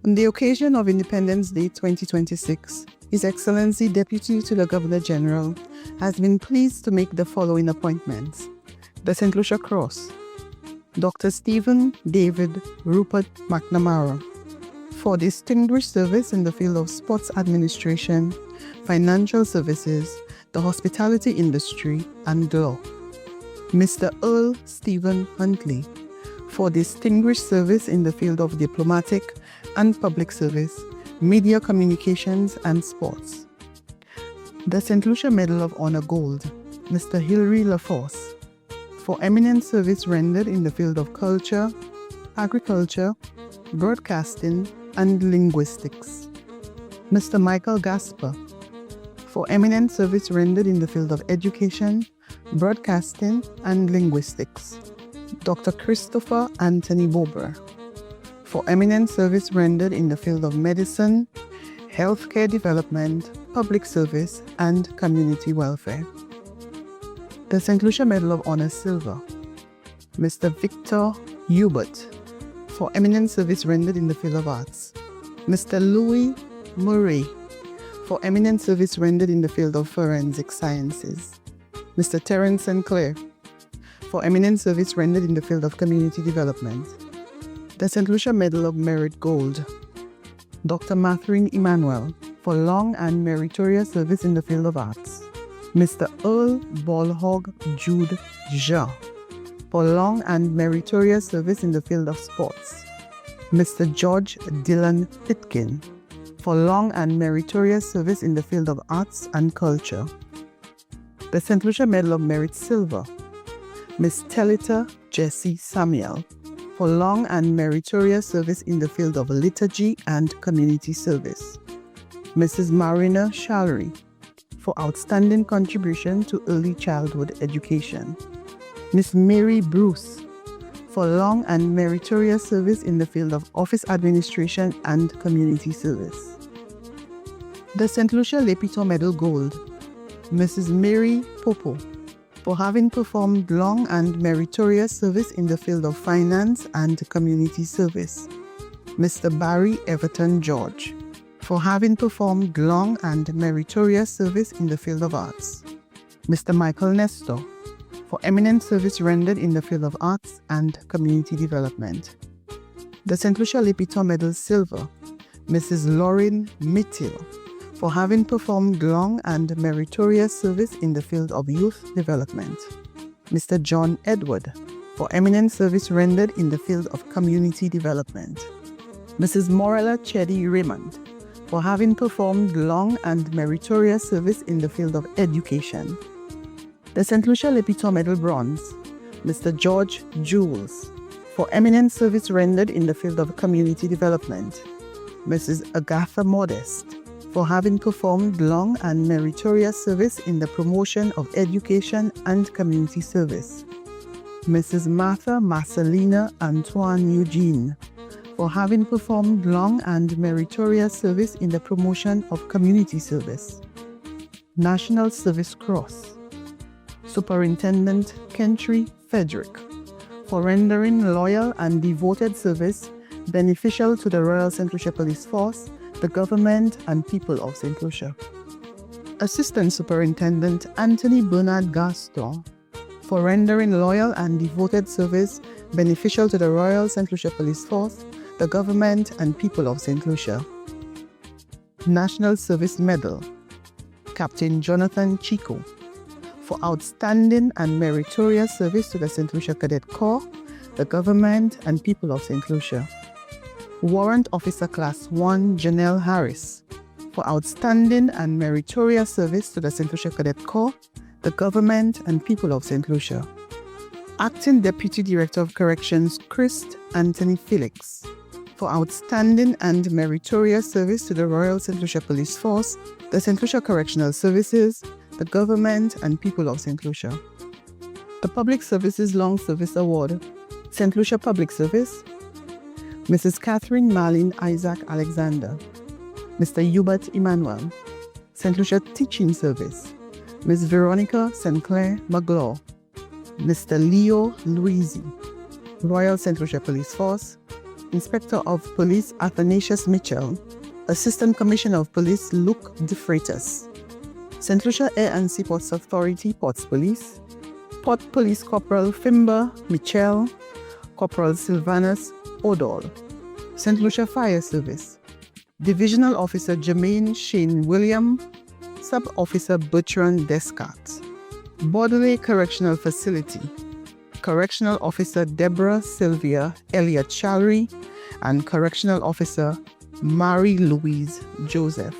On the occasion of Independence Day 2026, His Excellency Deputy to the Governor General has been pleased to make the following appointments. The St. Lucia Cross, Dr. Stephen David Rupert McNamara, for distinguished service in the field of sports administration, financial services, the hospitality industry, and law. Mr. Earl Stephen Huntley, for distinguished service in the field of diplomatic and public service, media communications, and sports. The St. Lucia Medal of Honor Gold, Mr. Hilary LaForce, for eminent service rendered in the field of culture, agriculture, broadcasting, and linguistics. Mr. Michael Gasper, for eminent service rendered in the field of education, broadcasting, and linguistics. Dr. Christopher Anthony Bober, for eminent service rendered in the field of medicine, healthcare development, public service, and community welfare. The St. Lucia Medal of Honor Silver, Mr. Victor Hubert, for eminent service rendered in the field of arts. Mr. Louis Murray, for eminent service rendered in the field of forensic sciences. Mr. Terence Sinclair, for eminent service rendered in the field of community development. The St. Lucia Medal of Merit Gold, Dr. Mathurin Emmanuel, for long and meritorious service in the field of arts. Mr. Earl Ballhog Jude Ja, for long and meritorious service in the field of sports. Mr. George Dillon Pitkin, for long and meritorious service in the field of arts and culture. The St. Lucia Medal of Merit Silver, Miss Telita Jessie Samuel, for long and meritorious service in the field of liturgy and community service. Mrs. Marina Shallery, for outstanding contribution to early childhood education. Miss Mary Bruce, for long and meritorious service in the field of office administration and community service. The St. Lucia Le Piton Medal Gold, Mrs. Mary Popo, for having performed long and meritorious service in the field of finance and community service. Mr. Barry Everton George, for having performed long and meritorious service in the field of arts. Mr. Michael Nestor, for eminent service rendered in the field of arts and community development. The St. Lucia Le Piton Medal Silver, Mrs. Lauren Mittil, for having performed long and meritorious service in the field of youth development. Mr. John Edward, for eminent service rendered in the field of community development. Mrs. Morella Chedi Raymond, for having performed long and meritorious service in the field of education. The St. Lucia Le Piton Medal Bronze, Mr. George Jules, for eminent service rendered in the field of community development. Mrs. Agatha Modest, for having performed long and meritorious service in the promotion of education and community service. Mrs. Martha Marcelina Antoine Eugene, for having performed long and meritorious service in the promotion of community service. National Service Cross, Superintendent Kentry Frederick, for rendering loyal and devoted service beneficial to the Royal St. Lucia Police Force, the government, and people of St. Lucia. Assistant Superintendent Anthony Bernard Gaston, for rendering loyal and devoted service beneficial to the Royal St. Lucia Police Force, the government, and people of St. Lucia. National Service Medal, Captain Jonathan Chico, for outstanding and meritorious service to the St. Lucia Cadet Corps, the government, and people of St. Lucia. Warrant Officer Class 1 Janelle Harris, for outstanding and meritorious service to the St. Lucia Cadet Corps, the government, and people of St. Lucia. Acting Deputy Director of Corrections Christ Anthony Felix, for outstanding and meritorious service to the Royal St. Lucia Police Force, the St. Lucia Correctional Services, the government, and people of St. Lucia. The Public Services Long Service Award, St. Lucia Public Service, Mrs. Catherine Marlene Isaac Alexander, Mr. Hubert Emmanuel, St. Lucia Teaching Service, Ms. Veronica Sinclair Maglaw, Mr. Leo Luisi, Royal St. Lucia Police Force, Inspector of Police Athanasius Mitchell, Assistant Commissioner of Police Luke De Freitas, St. Lucia Air and Seaports Authority Ports Police, Port Police Corporal Fimber Mitchell, Corporal Sylvanus Odall, St. Lucia Fire Service, Divisional Officer Jermaine Shane William, Sub-Officer Bertrand Descartes, Bordelais Correctional Facility, Correctional Officer Deborah Sylvia Elliott Challery, and Correctional Officer Marie-Louise Joseph.